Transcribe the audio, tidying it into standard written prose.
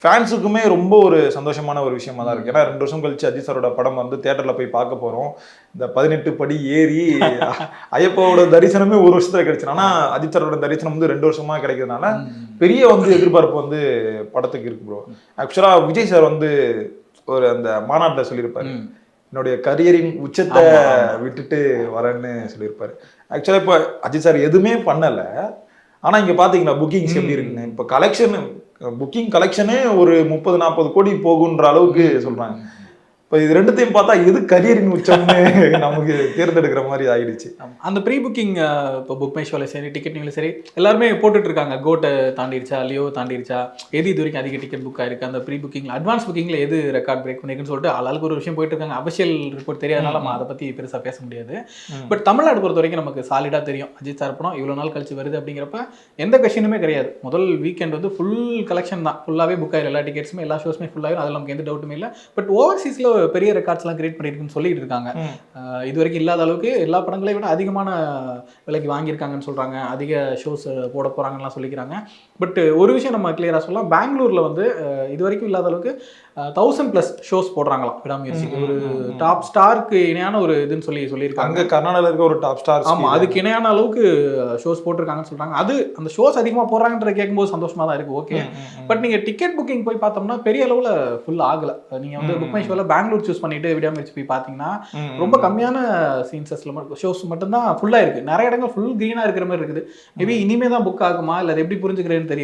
ஃபேன்ஸுக்குமே ரொம்ப ஒரு சந்தோஷமான ஒரு விஷயமா தான் இருக்கு. ஏன்னா 2 வருஷம் கழிச்சு அஜித் சாரோட படம் வந்து தியேட்டர்ல போய் பார்க்க போறோம். இந்த 18 படி ஏறி ஐயப்பாவோட தரிசனமே 1 வருஷத்துல கிடைச்சிடும். ஆனா அஜித் சாரோட தரிசனம் வந்து 2 வருஷமா கிடைக்கிறதுனால பெரிய வந்து எதிர்பார்ப்பு வந்து படத்துக்கு இருக்கு ப்ரோ. ஆக்சுவலா விஜய் சார் வந்து ஒரு அந்த மாநாட்டுல சொல்லியிருப்பாரு. என்னுடைய கரியரின் உச்சத்தை விட்டுட்டு வரேன்னு சொல்லியிருப்பாரு. ஆக்சுவலா இப்ப அஜித் சார் எதுவுமே பண்ணல. ஆனா இங்க பாத்தீங்களா புக்கிங்ஸ் எப்படி இருக்குன்னு. இப்ப கலெக்ஷன் புக்கிங் கலெக்ஷனே ஒரு 30-40 கோடி போகுன்ற அளவுக்கு சொல்றாங்க. இப்ப இது ரெண்டுத்தையும் பார்த்தா எது கரியரின் உச்சம்னு நமக்கு தேர்ந்தெடுக்கிற மாதிரி ஆயிடுச்சு. அந்த ப்ரீ புக்கிங் இப்போ புக் மை ஷோல சரி, டிக்கெட்லையும் சரி, எல்லாருமே போட்டுட்டு இருக்காங்க. கோட்டை தாண்டிடுச்சா, லியோ தாண்டிடுச்சா, எது இது வரைக்கும் அதிக டிக்கெட் புக் ஆயிருக்கு, அந்த ப்ரீ புக்கிங்ல அட்வான்ஸ் புக்கிங்ல எது ரெக்கார்ட் பிரேக் பண்ணிருக்குன்னு சொல்லிட்டு ஆளாளுக்கு ஒரு விஷயம் போயிட்டு இருக்காங்க. அபிஷியல் ரிப்போர்ட் தெரியாதனால நம்ம அதை பத்தி பெருசா பேச முடியாது. பட் தமிழ்நாடு பொறுத்த வரைக்கும் நமக்கு சாலிடா தெரியும். அஜித் சார் படம் இவ்வளவு நாள் கழிச்சு வருது அப்படிங்கிறப்ப எந்த கொஸ்டினுமே கிடையாது. முதல் வீக்கெண்ட் வந்து ஃபுல் கலெக்ஷன் தான், ஃபுல்லாவே புக் ஆயிரும். எல்லா டிக்கெட்ஸுமே எல்லா ஷோஸுமே ஃபுல் ஆயிரும். அதில் நமக்கு எந்த டவுட்டுமே இல்லை. பட் ஓவர்சீஸ்ல பெரிய ரெக்கார்ட்ஸ் எல்லாம் கிரியேட் பண்ணிருக்குன்னு சொல்லிட்டு இருக்காங்க. இது வரைக்கும் இல்லாத அளவுக்கு எல்லா படங்களையும் விட அதிகமான விலைக்கு வாங்கியிருக்காங்கன்னு சொல்றாங்க. அதிக ஷோஸ் போட போறாங்கலாம் சொல்லிக்கிறாங்க. பட் ஒரு விஷயம் நம்ம கிளியரா சொல்லலாம். பெங்களூர்ல வந்து இது வரைக்கும் இல்லாத அளவுக்கு 1000+ ஷோஸ் போடுறாங்களாம் விடாமுயற்சிக்கு. ஒரு டாப் ஸ்டாருக்கு இணையான ஒரு இதுன்னு சொல்லியிருக்காங்க. அங்க கர்நாடகால இருக்க ஒரு டாப் ஸ்டார். ஆமா, அதுக்கு இணையான அளவுக்கு ஷோஸ் போட்டிருக்காங்கன்னு சொல்றாங்க. அது அந்த ஷோஸ் அதிகமா போடுறாங்கன்றத கேட்கும்போது சந்தோஷமா தான் இருக்கு. ஓகே. பட் நீங்க டிக்கெட் புக்கிங் போய் பார்த்தோம்னா பெரிய அளவுல ஃபுல் ஆகல. நீங்க வந்து புக் மை ஷோல பெங்களூர் சூஸ் பண்ணிட்டு விடாமுயற்சி போய் பார்த்தீங்கன்னா ரொம்ப கம்மியான சீன்ஸஸ்ல மட்டும் ஷோஸ் மட்டும் தான் ஃபுல்லா இருக்கு. நிறைய இடங்கள் ஃபுல் கிரீனா இருக்கிற மாதிரி இருக்குது. மேபி இனிமே தான் புக் ஆகுமா இல்ல அது எப்படி புரிஞ்சுக்கிறேன்னு தெரியல.